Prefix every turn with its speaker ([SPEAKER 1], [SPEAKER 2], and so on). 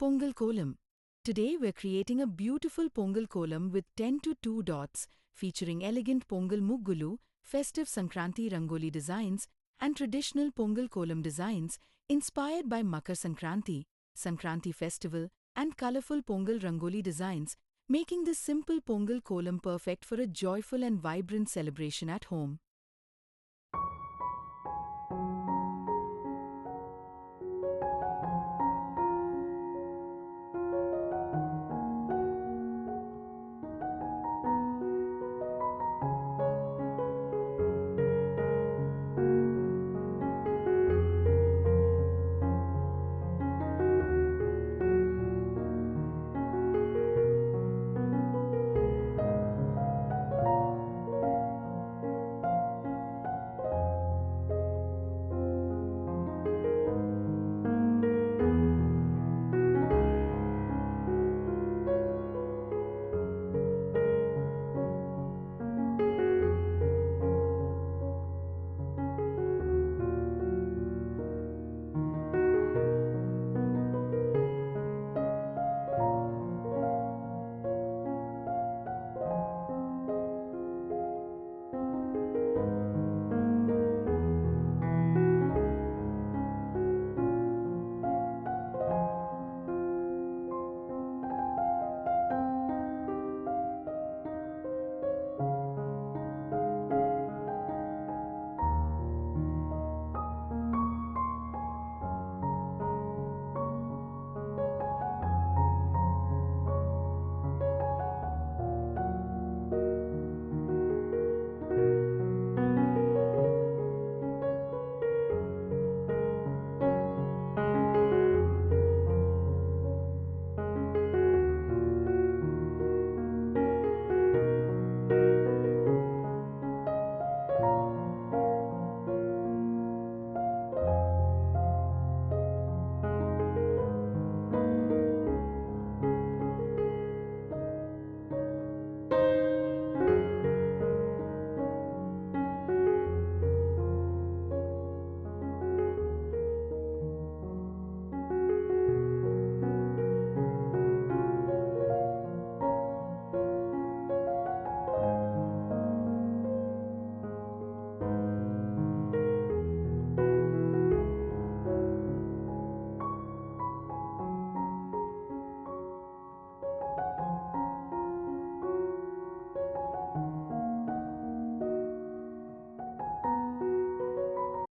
[SPEAKER 1] Pongal Kolam. Today we're creating a beautiful Pongal Kolam with 10 to 2 dots, featuring elegant Pongal Muggulu, festive Sankranthi Rangoli designs, and traditional Pongal Kolam designs inspired by Makar Sankranthi, Sankranthi festival, and colorful Pongal Rangoli designs, making this simple Pongal Kolam perfect for a joyful and vibrant celebration at home.